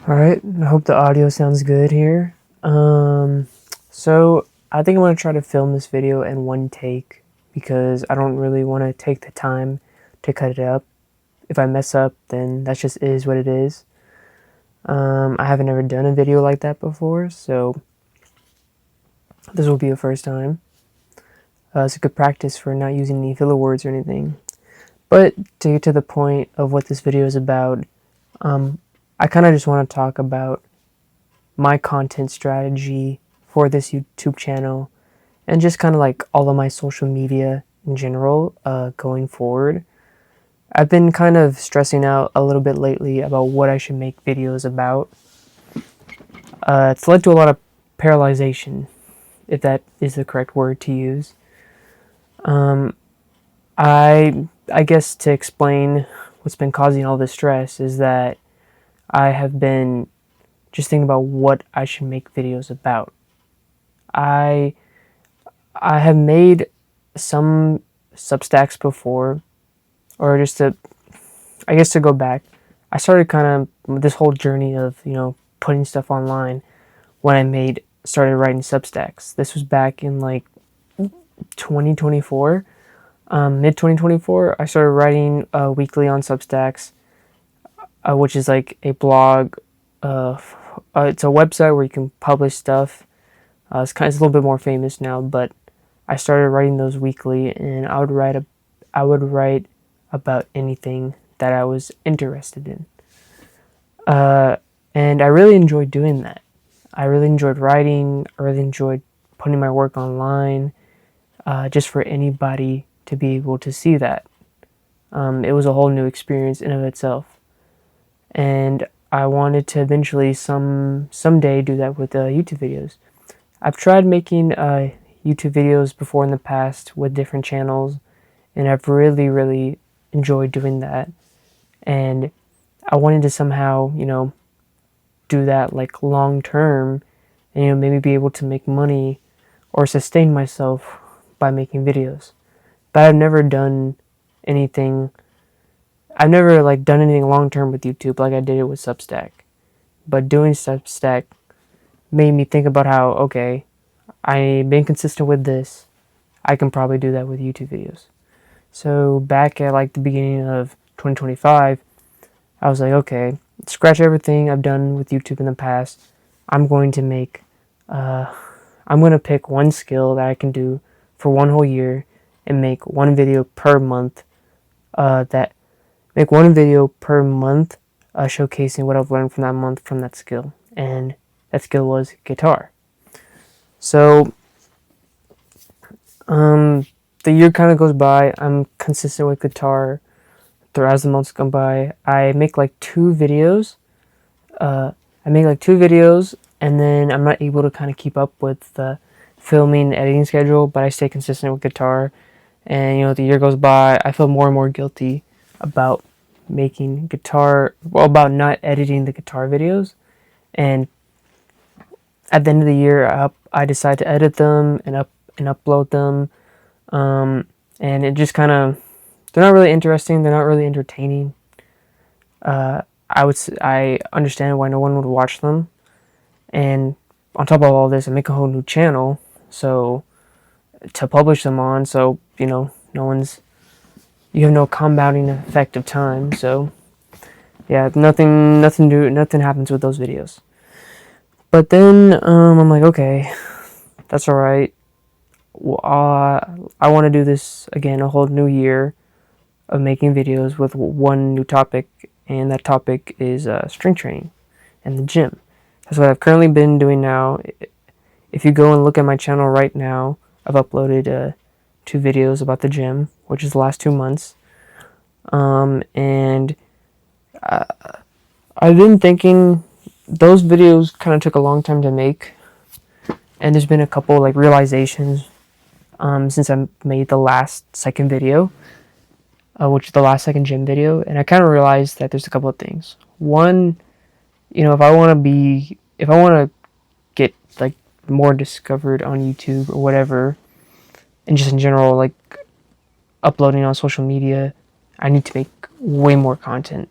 Alright, I hope the audio sounds good here. So I think I'm going to try to film this video in one take because I don't really want to take the time to cut it up. If I mess up, then that just is what it is. I haven't ever done a video like that before, so this will be a first time. It's a good practice for not using any filler words or anything. But to get to the point of what this video is about, I kind of just want to talk about my content strategy for this YouTube channel and just kind of like all of my social media in general going forward. I've been kind of stressing out a little bit lately about what I should make videos about. It's led to a lot of paralyzation, if that is the correct word to use. I guess to explain what's been causing all this stress is that I have been just thinking about what I should make videos about. I have made some Substacks before, or just to go back, I started kind of this whole journey of, putting stuff online when I started writing Substacks. This was back in like 2024, mid 2024. I started writing weekly on Substacks, which is like a blog. It's a website where you can publish stuff. It's a little bit more famous now, but I started writing those weekly, and I would write about anything that I was interested in. And I really enjoyed doing that. I really enjoyed writing. I really enjoyed putting my work online, just for anybody to be able to see that. It was a whole new experience in of itself. And I wanted to eventually someday do that with YouTube videos. I've tried making YouTube videos before in the past with different channels, and I've really, really enjoyed doing that. And I wanted to somehow, do that like long term, and maybe be able to make money or sustain myself by making videos. But I've never done anything. I've never done anything long term with YouTube like I did it with Substack. But doing Substack made me think about how, okay, I've been consistent with this. I can probably do that with YouTube videos. So back at the beginning of 2025, I was like, okay, scratch everything I've done with YouTube in the past. I'm going to pick one skill that I can do for one whole year and make one video per month. Showcasing what I've learned from that month from that skill. And that skill was guitar. So, the year kind of goes by. I'm consistent with guitar. As the months go by, I make two videos. And then I'm not able to kind of keep up with the filming and editing schedule, but I stay consistent with guitar. And, the year goes by, I feel more and more guilty about about not editing the guitar videos. And at the end of the year, I decide to edit them and upload them. And it just kind of, they're not really interesting. They're not really entertaining. I understand why no one would watch them. And on top of all this, I make a whole new channel, so to publish them on. So you have no compounding effect of time. So yeah, nothing happens with those videos. But then I'm like, okay, that's all right. I want to do this again, a whole new year of making videos with one new topic, and that topic is strength training and the gym. That's what I've currently been doing now. If you go and look at my channel right now, I've uploaded 2 videos about the gym, which is the last 2 months. And I've been thinking those videos kind of took a long time to make, and there's been a couple realizations since I made the last second video, which is the last second gym video, and I kind of realized that there's a couple of things. One, if I want to get more discovered on YouTube or whatever, and just in general uploading on social media, I need to make way more content.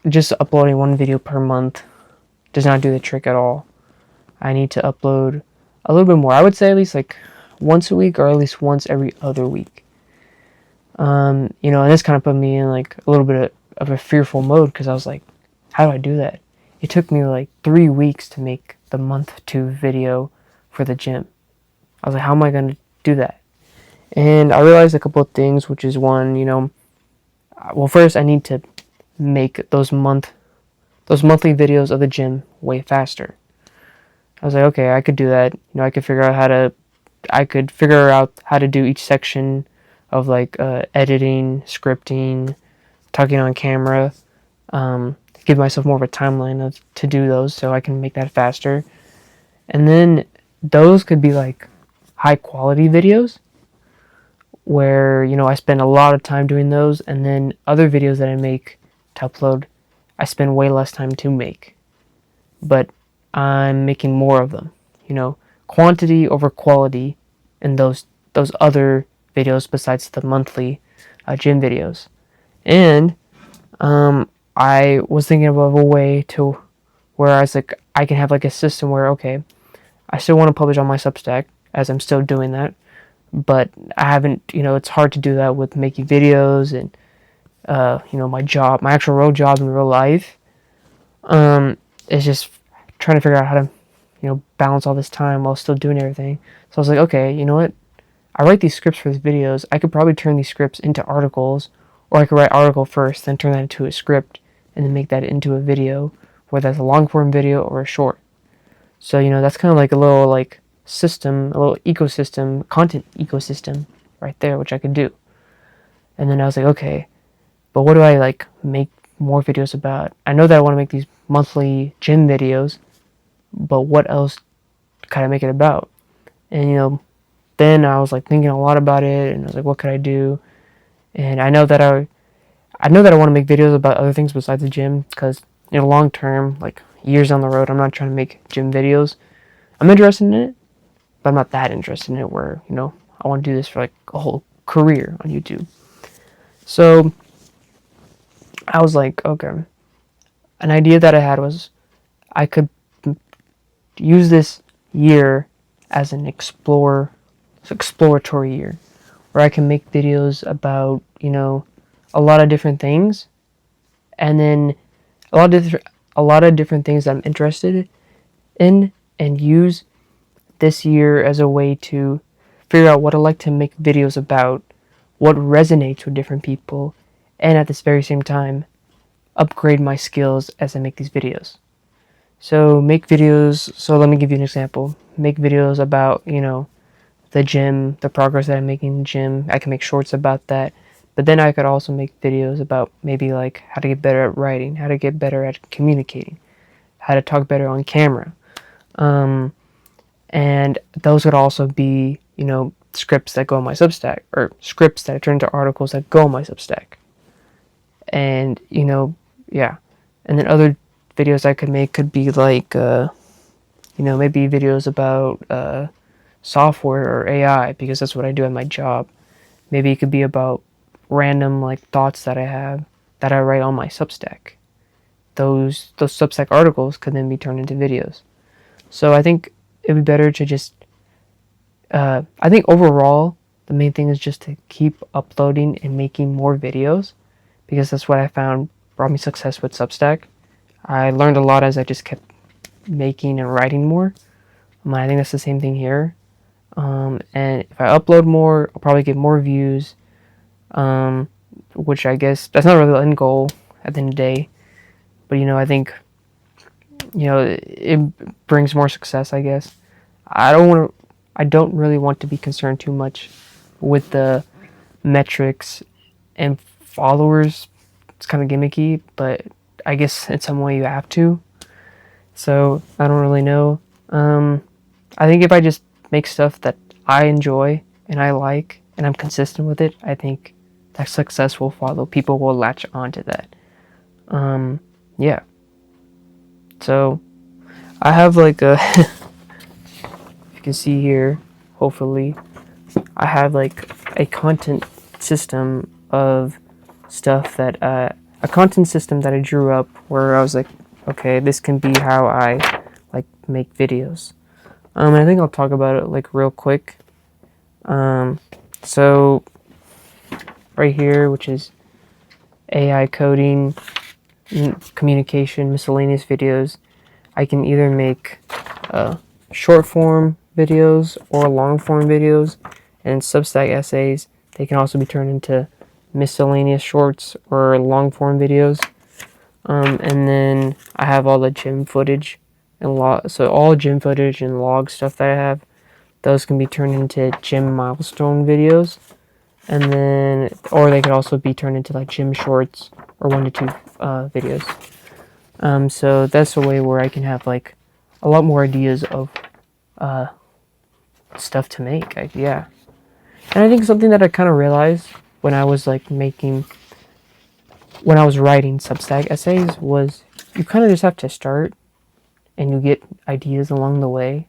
Just uploading one video per month does not do the trick at all. I need to upload a little bit more. I would say at least like once a week, or at least once every other week. And this kind of put me in like a little bit of a fearful mode, because I was like, how do I do that? It took me like 3 weeks to make the month 2 video for the gym. I was like, how am I going to do that? And I realized a couple of things, which is one, well, first I need to make those monthly videos of the gym way faster. I was like, okay, I could do that. I could figure out how to do each section of like editing, scripting, talking on camera, give myself more of a timeline to do those, so I can make that faster. And then those could be like high quality videos where, I spend a lot of time doing those, and then other videos that I make to upload, I spend way less time to make. But I'm making more of them, quantity over quality in those other videos besides the monthly gym videos. And I was thinking of a way to where I was like, I can have like a system where, okay, I still want to publish on my Substack, as I'm still doing that, but I haven't, it's hard to do that with making videos and my actual real job in real life. It's just trying to figure out how to, balance all this time while still doing everything. So I was like, okay, you know what? I write these scripts for these videos. I could probably turn these scripts into articles, or I could write article first, then turn that into a script, and then make that into a video, whether that's a long form video or a short. So, that's kind of like a little like system, a little ecosystem, content ecosystem right there, which I could do. And then I was like, okay, but what do I like make more videos about? I know that I want to make these monthly gym videos, but what else could I make it about? And then I was like thinking a lot about it, and I was like, what could I do? And I know that I want to make videos about other things besides the gym, because long term, like years down the road, I'm not trying to make gym videos. I'm interested in it, but I'm not that interested in it where I want to do this for like a whole career on YouTube. So I was like, okay, an idea that I had was I could use this year as an exploratory year, where I can make videos about, a lot of different things, and then a lot of different things that I'm interested in, and use this year as a way to figure out what I like to make videos about, what resonates with different people, and at this very same time, upgrade my skills as I make these videos. So let me give you an example. Make videos about, the gym, the progress that I'm making in the gym. I can make shorts about that. But then I could also make videos about maybe like how to get better at writing, how to get better at communicating, how to talk better on camera. And those would also be, scripts that go on my Substack, or scripts that I turn into articles that go on my Substack. And, yeah. And then other videos I could make could be like, maybe videos about software or AI, because that's what I do at my job. Maybe it could be about random like thoughts that I have that I write on my Substack. Those Substack articles could then be turned into videos. So I think it would be better to just, I think overall, the main thing is just to keep uploading and making more videos, because that's what I found brought me success with Substack. I learned a lot as I just kept making and writing more. I think that's the same thing here. And if I upload more, I'll probably get more views, which I guess that's not really the end goal at the end of the day. But, I think, it brings more success, I guess. I don't really want to be concerned too much with the metrics and followers. It's kind of gimmicky, but I guess in some way you have to. So I don't really know. I think if I just make stuff that I enjoy and I like, and I'm consistent with it, I think that success will follow. People will latch onto that. Yeah. So I have like a, you can see here, hopefully, I have like a content system of stuff that a content system that I drew up where I was like, okay, this can be how I like make videos. And I think I'll talk about it like real quick. So right here, which is AI coding, communication, miscellaneous videos, I can either make short form videos or long form videos, and Substack essays, they can also be turned into miscellaneous shorts or long form videos. And then I have all the gym footage and so all gym footage and log stuff that I have, those can be turned into gym milestone videos. And then, or they could also be turned into like gym shorts or 1 to 2 videos. So that's a way where I can have like a lot more ideas of stuff to make. Yeah. And I think something that I kind of realized when I was like when I was writing Substack essays was you kind of just have to start and you get ideas along the way.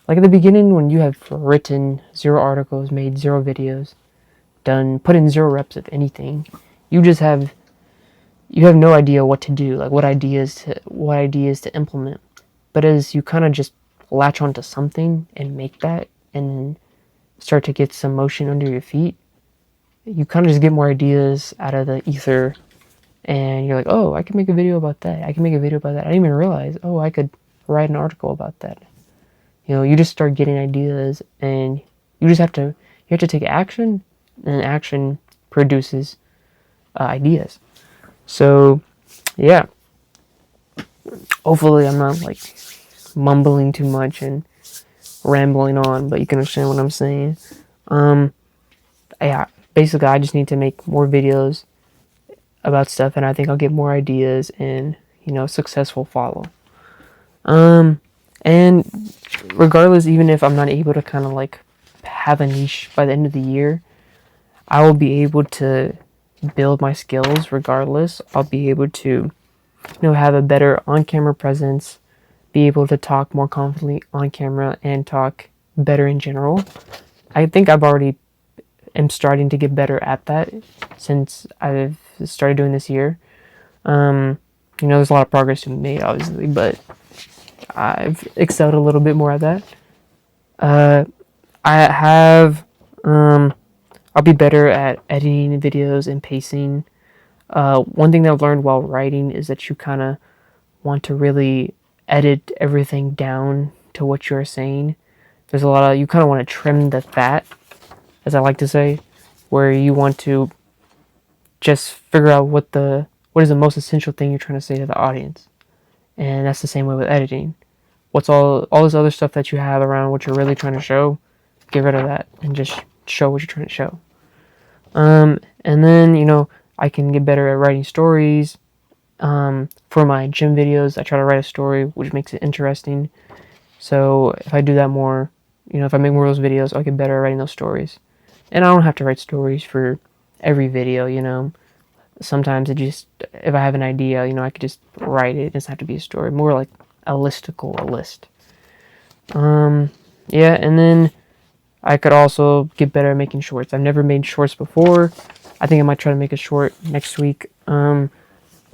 Like at the beginning, when you have written 0 articles, made 0 videos, put in 0 reps of anything, you have no idea what to do, like what ideas to implement. But as you kind of just latch onto something and make that and then start to get some motion under your feet, you kind of just get more ideas out of the ether, and you're like, oh, I can make a video about that. I can make a video about that. I didn't even realize, oh, I could write an article about that. You just start getting ideas, and you have to take action, and action produces ideas. So, yeah. Hopefully I'm not like mumbling too much and rambling on, but you can understand what I'm saying. Yeah, basically I just need to make more videos about stuff, and I think I'll get more ideas, and success will follow. And regardless, even if I'm not able to kind of like have a niche by the end of the year, I will be able to build my skills regardless. I'll be able to have a better on-camera presence, be able to talk more confidently on camera, and talk better in general. I think I've already am starting to get better at that since I've started doing this year. There's a lot of progress to be made, obviously, but I've excelled a little bit more at that. I'll be better at editing videos and pacing. One thing that I've learned while writing is that you kind of want to really edit everything down to what you're saying. There's a lot of, you kind of want to trim the fat, as I like to say, where you want to just figure out what is the most essential thing you're trying to say to the audience. And that's the same way with editing. What's all this other stuff that you have around what you're really trying to show, get rid of that and just show what you're trying to show. And then, I can get better at writing stories. For my gym videos, I try to write a story which makes it interesting. So if I do that more, if I make more of those videos, I'll get better at writing those stories. And I don't have to write stories for every video, Sometimes if I have an idea, I could just write it. It doesn't have to be a story. More like a list. Yeah, and then I could also get better at making shorts. I've never made shorts before. I think I might try to make a short next week. But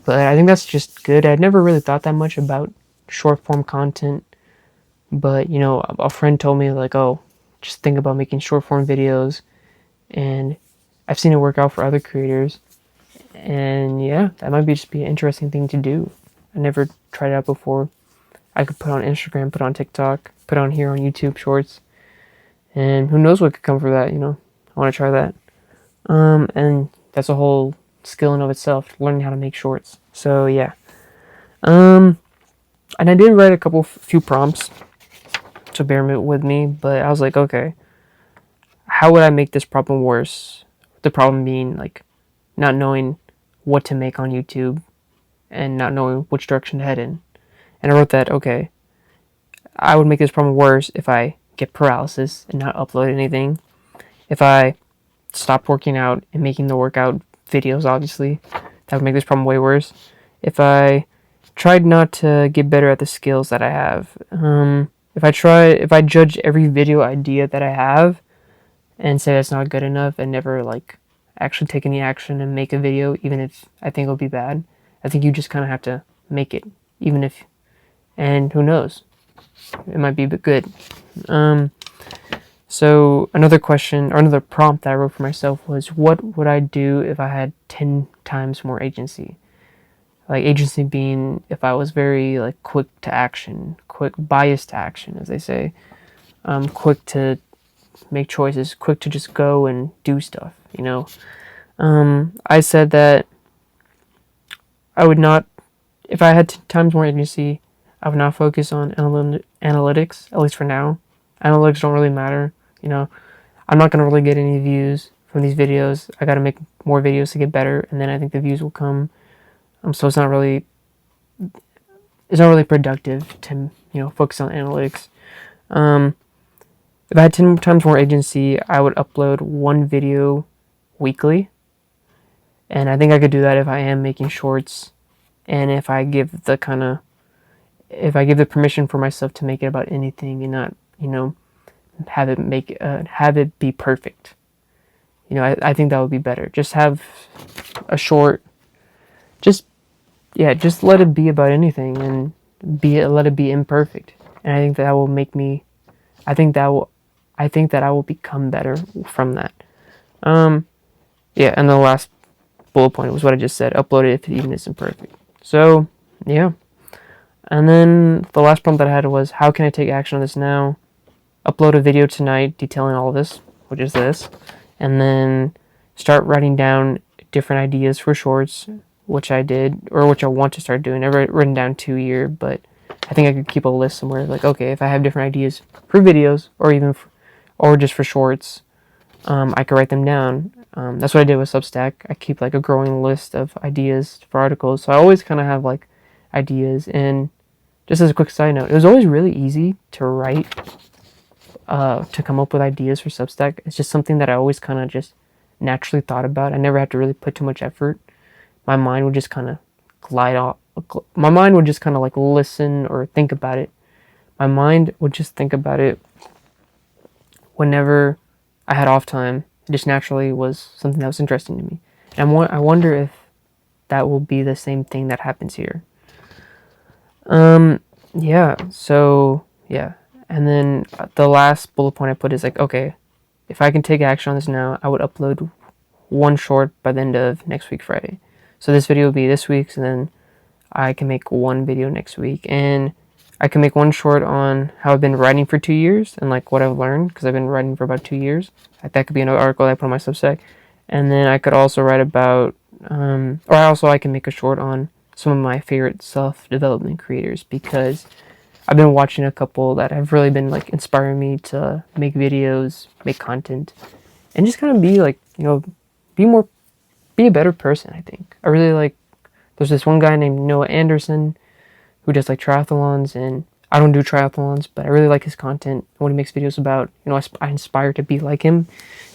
I think that's just good. I'd never really thought that much about short form content. But, a friend told me, like, oh, just think about making short form videos. And I've seen it work out for other creators. And yeah, that might just be an interesting thing to do. I never tried it out before. I could put on Instagram, put on TikTok, put on here on YouTube Shorts. And who knows what could come from that, I want to try that. And that's a whole skill in of itself, learning how to make shorts. So yeah. And I did write a few prompts, so bear with me, but I was like, okay, how would I make this problem worse? The problem being like not knowing what to make on YouTube and not knowing which direction to head in. And I wrote that, okay, I would make this problem worse if I get paralysis and not upload anything. If I stopped working out and making the workout videos, obviously, that would make this problem way worse. If I tried not to get better at the skills that I have, if I judge every video idea that I have and say that's not good enough and never actually take any action and make a video, even if I think it'll be bad. I think you just kind of have to make it, even if, and who knows, it might be good. So another question, or another prompt that I wrote for myself was, what would I do if I had 10 times more agency? Like, agency being if I was very like quick to action, quick bias to action, as they say, quick to make choices, quick to just go and do stuff, you know. I said that I would not, if I had 10 times more agency, I would not focus on analytics, at least for now. Analytics don't really matter, you know. I'm not going to really get any views from these videos. I got to make more videos to get better, and then I think the views will come. So it's not really productive to, you know, focus on analytics. If I had 10 times more agency, I would upload one video weekly. And I think I could do that if I am making shorts, and if I give the permission for myself to make it about anything and not, you know, have it be perfect. You know, I think that would be better. Just have a short, just let it be about anything, and let it be imperfect. And I think that will make me, I think that I will become better from that. Yeah, and the last bullet point was what I just said. Upload it if it even isn't perfect. So, yeah. And then the last prompt that I had was, how can I take action on this now? Upload a video tonight detailing all of this, which is this. And then start writing down different ideas for shorts, which I did, or which I want to start doing. I've written down 2 year, but I think I could keep a list somewhere. Like, okay, if I have different ideas for videos, or even, or just for shorts, I could write them down. That's what I did with Substack. I keep like a growing list of ideas for articles. So I always kind of have like ideas. And just as a quick side note, it was always really easy to write, to come up with ideas for Substack. It's just something that I always kind of just naturally thought about. I never had to really put too much effort. My mind would just kind of glide off. My mind would just kind of like listen or think about it. My mind would just think about it whenever I had off time. It just naturally was something that was interesting to me. And I wonder if that will be the same thing that happens here. Yeah, so, yeah. And then the last bullet point I put is like, okay, if I can take action on this now, I would upload one short by the end of next week, Friday. So this video will be this week's, and then I can make one video next week. And I can make one short on how I've been writing for 2 years and like what I've learned, because I've been writing for about 2 years. That could be another article that I put on my Substack. And then I could also write about, I can make a short on some of my favorite self-development creators, because I've been watching a couple that have really been like inspiring me to make videos, make content, and just kind of be like, you know, be a better person. I think I really like, there's this one guy named Noah Anderson who does like triathlons, and I don't do triathlons, but I really like his content, what he makes videos about. You know, I inspire to be like him.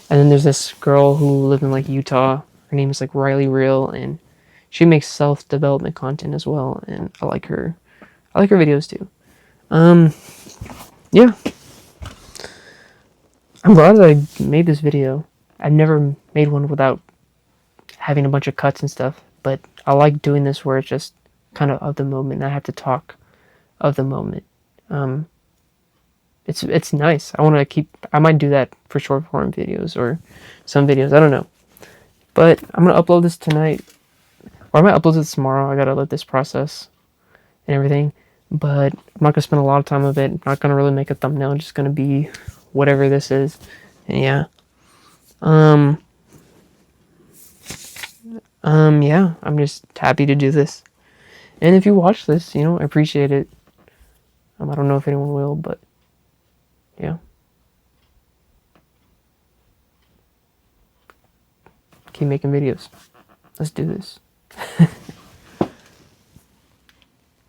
And then there's this girl who lives in like Utah. Her name is like Riley Real, and she makes self-development content as well, and I like her videos too. Yeah. I'm glad that I made this video. I've never made one without having a bunch of cuts and stuff, but I like doing this where it's just kind of the moment. I have to talk of the moment. It's nice. I might do that for short form videos or some videos. I don't know. But I'm going to upload this tonight, or I might upload this tomorrow. I got to let this process and everything. But I'm not going to spend a lot of time of it. I'm not going to really make a thumbnail. It's just going to be whatever this is. And yeah. Yeah, I'm just happy to do this. And if you watch this, you know, I appreciate it. I don't know if anyone will, but yeah. Keep making videos. Let's do this.